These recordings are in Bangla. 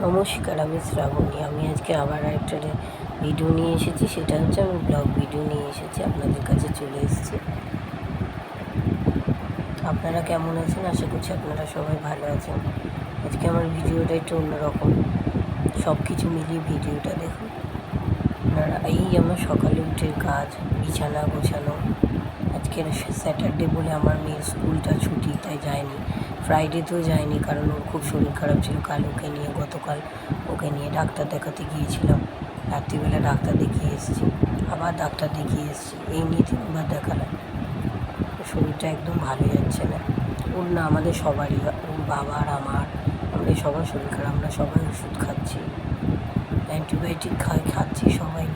নমস্কার, আমি শ্রাবণী। আমি আজকে আবার একটা ভিডিও নিয়ে এসেছি। সেটা হচ্ছে আমি ব্লগ ভিডিও নিয়ে এসেছি, আপনাদের কাছে চলে এসেছি। আপনারা কেমন আছেন? আশা করছি আপনারা সবাই ভালো আছেন। আজকে আমার ভিডিওটা একটু অন্যরকম, সব কিছু মিলিয়ে ভিডিওটা দেখুন আপনারা। এই আমার সকালে উঠে কাজ, বিছানা গোছানো। আজকে স্যাটারডে বলে আমার মেয়ের স্কুলটা ছুটি, তাই যায়নি। ফ্রাইডেতেও যায়নি, কারণ ওর খুব শরীর খারাপ ছিল। গতকাল ওকে নিয়ে ডাক্তার দেখাতে গিয়েছিলাম। রাত্রিবেলা ডাক্তার দেখিয়ে এসেছি, আবার ডাক্তার দেখিয়ে এসেছি, এই নিয়ে 3বার দেখালাম। শরীরটা একদম ভালো যাচ্ছে না ওর, না আমাদের সবারই, ওর বাবার আমাদের সবার শরীর খারাপ। আমরা সবাই ওষুধ খাচ্ছি, অ্যান্টিবায়োটিক খাচ্ছি সবাই।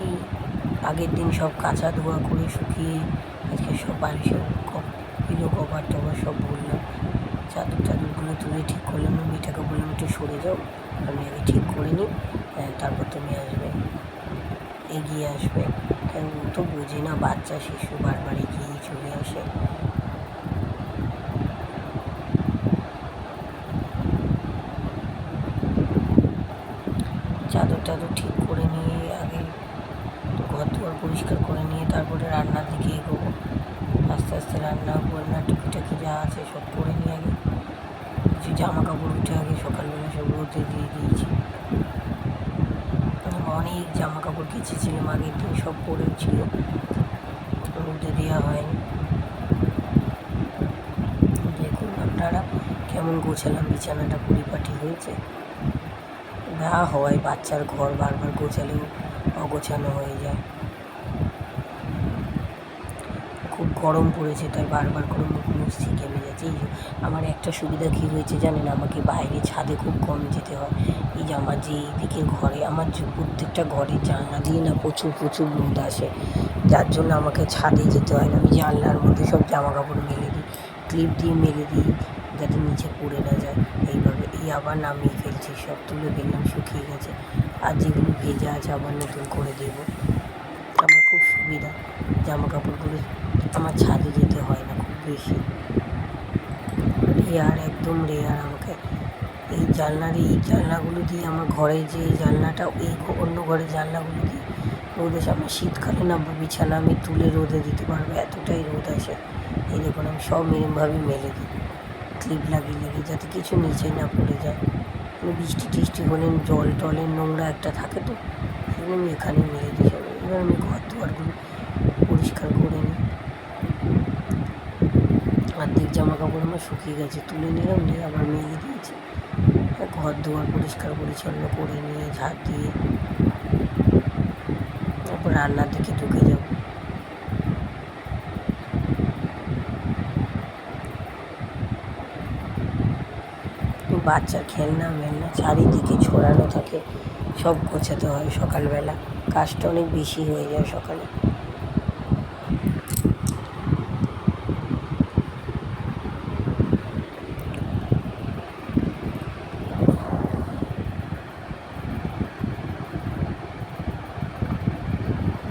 এই আগের দিন সব কাঁচা ধোয়া করে শুকিয়ে আজকে সব বালিশের পিলো কভার টভার সব বললাম, চাদরগুলো তুলে ঠিক করলাম। মেয়েটাকে বললাম একটু সরে যাও, আমি আগে ঠিক করে নিই, তারপর তুমি আসবে, এগিয়ে আসবে। কারণ ও তো বোঝে না, বাচ্চা শিশু বারবার এগিয়েই চলে আসে। চাদর ঠিক করে নিয়ে আগে ঘর দুয়ার পরিষ্কার করে নিয়ে তারপরে রান্নার দিকে এগোবো। আস্তে আস্তে রান্না টুকিটাকি যা আছে সব করে নিয়ে আগে কিছু জামা কাপড় উঠে আগে সকালবেলা সব রোদে দিয়ে দিয়েছি। অনেক জামা কাপড় কেচেছিলাম আগের দিন, সব পরেও ছিল, রোদে দেওয়া হয়নি। দেখুন আপনারা কেমন গোছালাম, বিছানাটা পরিপাটি হয়েছে। না হয় বাচ্চার ঘর বারবার গোছালেও অগোছানো হয়ে যায়। খুব গরম পড়েছে, তাই বারবার করে মুখ মুছছি, ঘেমে যাচ্ছে। আমার একটা সুবিধা কী হয়েছে জানেন, আমাকে বাইরে ছাদে খুব কম যেতে হয়। এই যে আমার যে এইদিকে ঘরে, আমার যে প্রত্যেকটা ঘরের জানলা দিয়ে না প্রচুর রোদ আসে, যার জন্য আমাকে ছাদে যেতে হয় না। আমি জানলার মধ্যে সব জামা কাপড় মেলে দিই, ক্লিপ দিয়ে মেলে দিই, যাতে নিচে পড়ে না যায়। এইভাবে আবার নামিয়ে ফেলছি, সব তুলে ফেললাম, শুকিয়ে গেছে। আর যেগুলো ভেজা আছে আবার নতুন করে দেবো। আমার খুব সুবিধা, জামা কাপড়গুলো আমার ছাদে যেতে হয় না খুব বেশি। একদম রেয়ার আমাকে এই জানলাগুলো দিয়ে, আমার ঘরে যে জানলাটা, এই অন্য ঘরের জানলাগুলো দিয়ে রোদ আসে। আমার শীতকালে না বিছানা আমি তুলে রোদে দিতে পারবো, এতটাই রোদ আসে। এই দেখুন আমি সব এরমভাবে মেলে দিই, ক্লিপ লাগিয়ে যাতে কিছু নিচে না পড়ে যায়। বৃষ্টি টিষ্টি হলে জল টলের নোংরা একটা থাকে, তো সেগুলো আমি এখানে মেলে দিই সব। এবার আমি ঘর দুয়ারগুলো পরিষ্কার করে নিই। অর্ধেক জামা কাপড় আমার শুকিয়ে গেছে, তুলে নিলাম, নিয়ে আবার মেলে দিয়েছি। ঘর দুয়ার পরিষ্কার পরিচ্ছন্ন করে নিয়ে ঝাড় দিয়ে তারপর রান্নার দিকে ঢুকে যাব। বাচ্চার খেলনা চারিদিকে ছড়ানো থাকে, সব গোছাতে হয় সকালবেলা। কাজটা অনেক বেশি হয়ে যায় সকালে।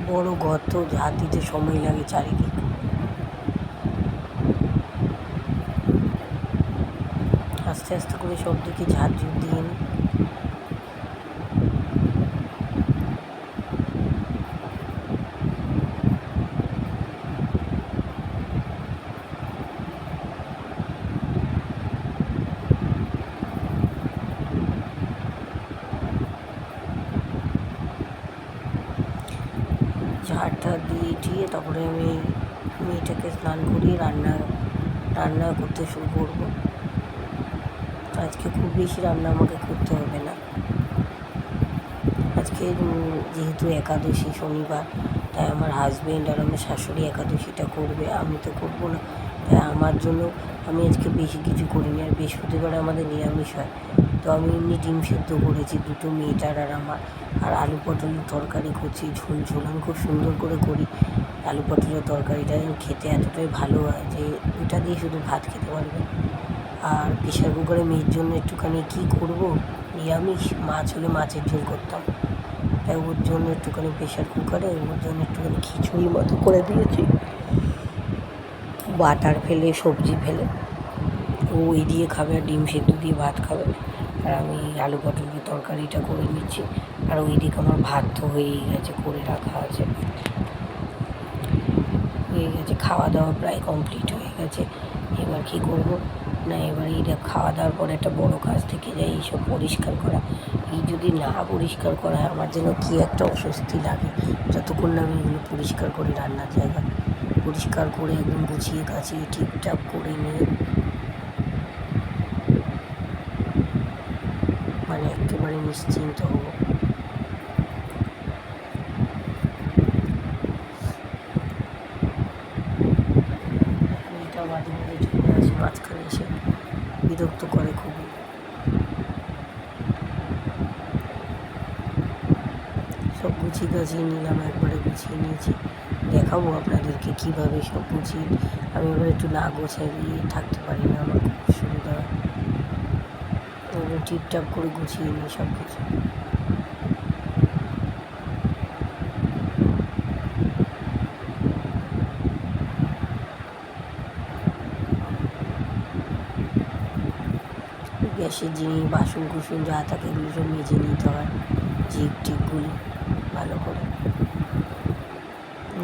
বড় ঘর তো, ঝাড় দিতে সময় লাগে চারিদিক। আস্তে আস্তে করে সব দিকে ঝাড় দিয়ে নিই। ঝাড়টা দিয়ে তারপরে আমি মেয়েটাকে স্নান করিয়ে রান্না করতে শুরু করবো। আজকে খুব বেশি রান্না আমাকে করতে হবে না। আজকে যেহেতু একাদশী শনিবার, তাই আমার হাজব্যান্ড আর আমার শাশুড়ি একাদশীটা করবে, আমি তো করবো না। তাই আমার জন্য আমি আজকে বেশি কিছু করিনি। আর বৃহস্পতিবার আমাদের নিরামিষ হয়, তো আমি এমনি ডিম সেদ্ধ করেছি দুটো, মেয়েটার আর আমার। আর আলু পটলের তরকারি করছি, ঝোল আমি খুব সুন্দর করে করি। আলু পটলের তরকারিটা খেতে এতটাই ভালো হয় যে ওটা দিয়ে শুধু ভাত খেতে পারবে। আর প্রেশার কুকারে মেয়ের জন্য একটুখানি কী করবো, নিরামিষ, মাছ হলে মাছের ঝোল করতাম, তাই ওর জন্য একটুখানি প্রেশার কুকারে ওর জন্য একটুখানি খিচুড়ি মতো করে দিয়েছি, বাটার ফেলে সবজি ফেলে। ও এই দিয়ে খাবে আর ডিম সেদ্ধ দিয়ে ভাত খাবে, আর আমি আলু পটলের তরকারিটা করে নিচ্ছি। আর ওই দিকে আমার ভাত তো হয়েই গেছে, করে রাখা আছে, হয়ে গেছে, খাওয়া দাওয়া প্রায় কমপ্লিট হয়ে গেছে। এবার কী করব না, এবার এইটা খাওয়া দাওয়ার পরে একটা বড় কাজ থেকে যায় এইসব পরিষ্কার করা। এই যদি না পরিষ্কার করা হয় আমার যেন কী একটা অস্বস্তি লাগে, যতক্ষণ না আমি এগুলো পরিষ্কার করি। রান্নার জায়গা পরিষ্কার করে একদম গুছিয়ে গাছিয়ে ঠিকঠাক করে নিয়ে মানে একেবারে নিশ্চিন্ত হব। এটা মাঝে মাঝে চলে আসে, মাঝখানে এসে বিরক্ত করে খুবই। সব গুছিয়ে গাছিয়ে নিলাম, একবারে গুছিয়ে নিয়েছি। দেখাবো আপনাদেরকে কীভাবে সব গুছিয়ে। আমি এবার একটু না গোছাইয়ে থাকতে পারি না, আমার খুব অসুবিধা হয়। ঠিকঠাক করে গুছিয়ে নিই সব কিছু। গ্যাসের জিনিস বাসন কুসন যা থাকে এগুলো সব মেজে নিতে হয়, জিপ টিপগুলি ভালো করে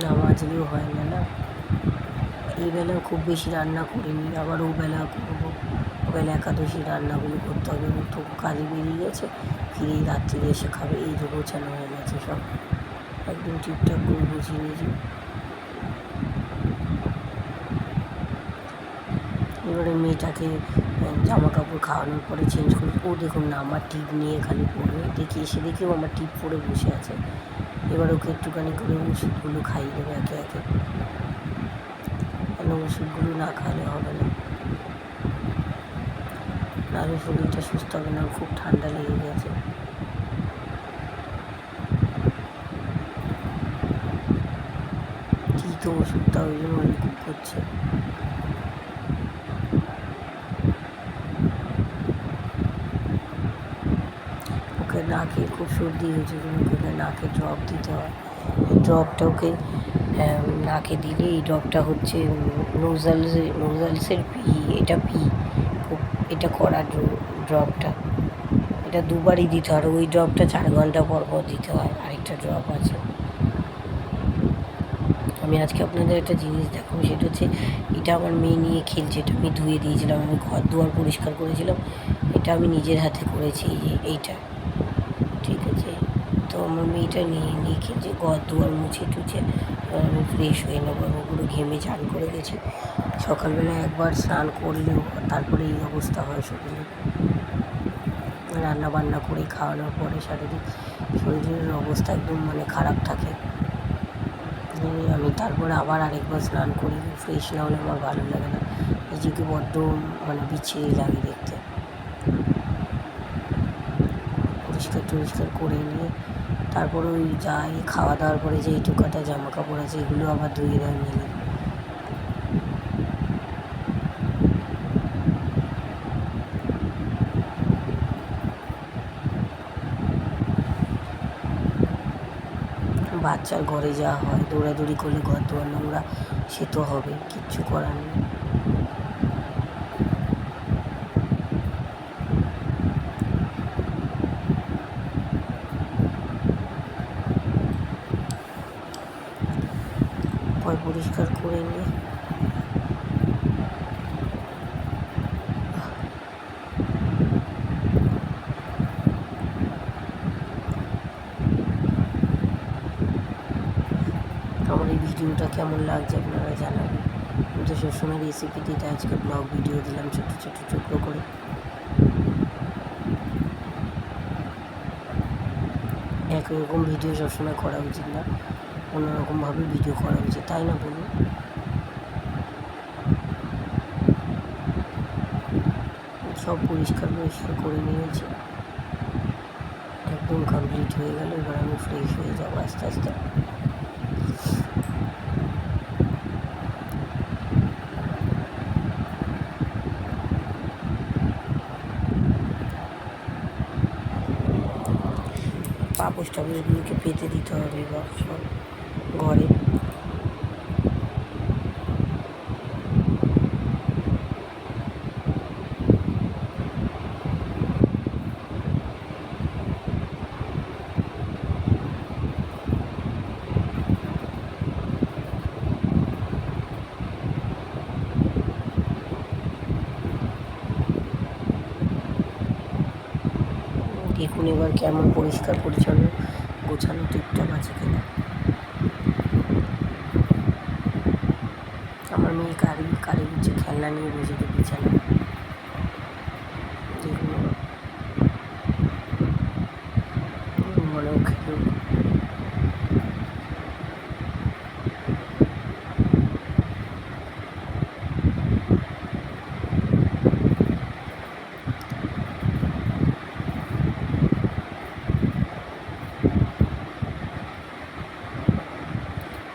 না মাজলেও হয় না। না এই বেলাও খুব বেশি রান্না করিনি, আবার ও বেলা করবো। ওবেলা একাদশী রান্নাগুলো করতে হবে, তো কাজে বেরিয়ে গেছে, ফিরেই রাত্রিরে এসে খাবে, এই যে গোছানো হয়ে গেছে সব, একদম ঠিকঠাক করে গুছিয়ে নিয়েছি। এবারে মেয়েটাকে জামা কাপড় খাওয়ানোর পরে চেঞ্জ করে, ও দেখুন না আমার টিপ নিয়ে খালি পড়বে, দেখি এসে দেখেও আমার টিপ পরে বসে আছে। এবার ওকে একটুখানি করে ওষুধগুলো খাইয়ে দেবে একে একে, কেন ওষুধগুলো না খাওয়ালে হবে না, নাহলে শরীরটা সুস্থ হবে না। খুব ঠান্ডা লেগে গেছে। কী তো ওষুধটা ওই জন্য খুব করছে। ওকে নাকে খুব সর্দি হয়েছে, ওকে নাকে ড্রপ দিতে হয়। ড্রপটা ওকে নাকে দিলে, এই ড্রপটা হচ্ছে নোজালসের এটা খুব এটা করা ড্রপটা, এটা দুবারই দিতে হয়। ওই ড্রপটা 4 ঘন্টা পর পর দিতে হয়, আরেকটা ড্রপ আছে। আমি আজকে আপনাদের একটা জিনিস দেখাবো, সেটা হচ্ছে এটা আমার মেয়ে নিয়ে খেলছে, এটা আমি ধুয়ে দিয়েছিলাম, আমি ঘর দুয়ার পরিষ্কার করেছিলাম, এটা আমি নিজের হাতে করেছি। এইটা ঠিক আছে, তো আমার মেয়েটা নিয়ে খেলছে, ঘর দুয়ার মুছে টুছে আমি ফ্রেশ হয়ে নেবো। ওগুলো ঘেমে চান করে গেছি, সকালবেলা একবার স্নান করলেও তারপরে এই অবস্থা হয় শরীরে। রান্না বান্না করে খাওয়ানোর পরে শরীরের অবস্থা একদম মানে খারাপ থাকে। আমি তারপরে আবার আরেকবার স্নান করি, ফ্রেশ না হলে আমার ভালো লাগে না, নিজেকে বড্ড মানে বিচ্ছিরি লাগে দেখতে। পরিষ্কার করে নিয়ে তারপরে ওই যাই খাওয়া দাওয়ার পরে যে এইটুকু কাটা জামা কাপড় আছে এগুলো আবার ধুয়ে দেওয়া মেলে। বাচ্চার ঘরে যাওয়া হয়, দৌড়াদৌড়ি করলে ঘর দুয়ার নোংরা, সে তো হবে, কিচ্ছু করার নেই। পরিষ্কার করে নিয়ে আমার এই ভিডিওটা কেমন লাগছে আপনারা জানাবেন। আমি তো সবসময় রেসিপি দিতে, আজকে ব্লগ ভিডিও দিলাম ছোটো ছোটো টুকরো করে। একরকম ভিডিও সবসময় করা উচিত না, অন্যরকমভাবে ভিডিও করা উচিত, তাই না বলুন? সব পরিষ্কার করে নিয়েছি, একদম কমপ্লিট হয়ে গেল। এবার আমি ফ্রেশ হয়ে যাবো আস্তে আস্তে। পাপোশ টাপোশগুলোকে পেতে দিতে হবে এবার সব ঘরে। দেখুন এবার কেমন পরিষ্কার পরিচ্ছন্ন গোছানো টিপটপ আছে কিনা। আমার মেয়ে কারি হচ্ছে খেলনা নিয়ে বসেছে বিছানা। দেখুন মনেও খেলো।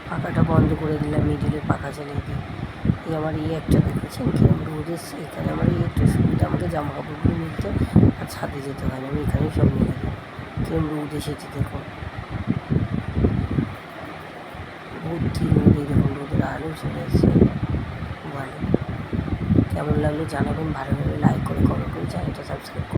পাখাটা বন্ধ করে দিলাম, মিডিলে পাখা চালিয়ে দিই। এই আমার এই একটা দেখেছেন কিরম রোদ এসছে। এখানে আমার এই একটা সুবিধা, আমাকে জামা কাপড়গুলো মিলতে আর ছাদে যেতে হয় না, আমি এখানেই সব মিলে দিই। কিরম রোদ এসেছে দেখুন, ভর্তি রোদ। এই দেখুন রোদের আলো চলে এসছে। ভালো কেমন লাগলো জানাবেন, ভালো লাগলে লাইক করে কমেন্ট করে চ্যানেলটা সাবস্ক্রাইব করুন।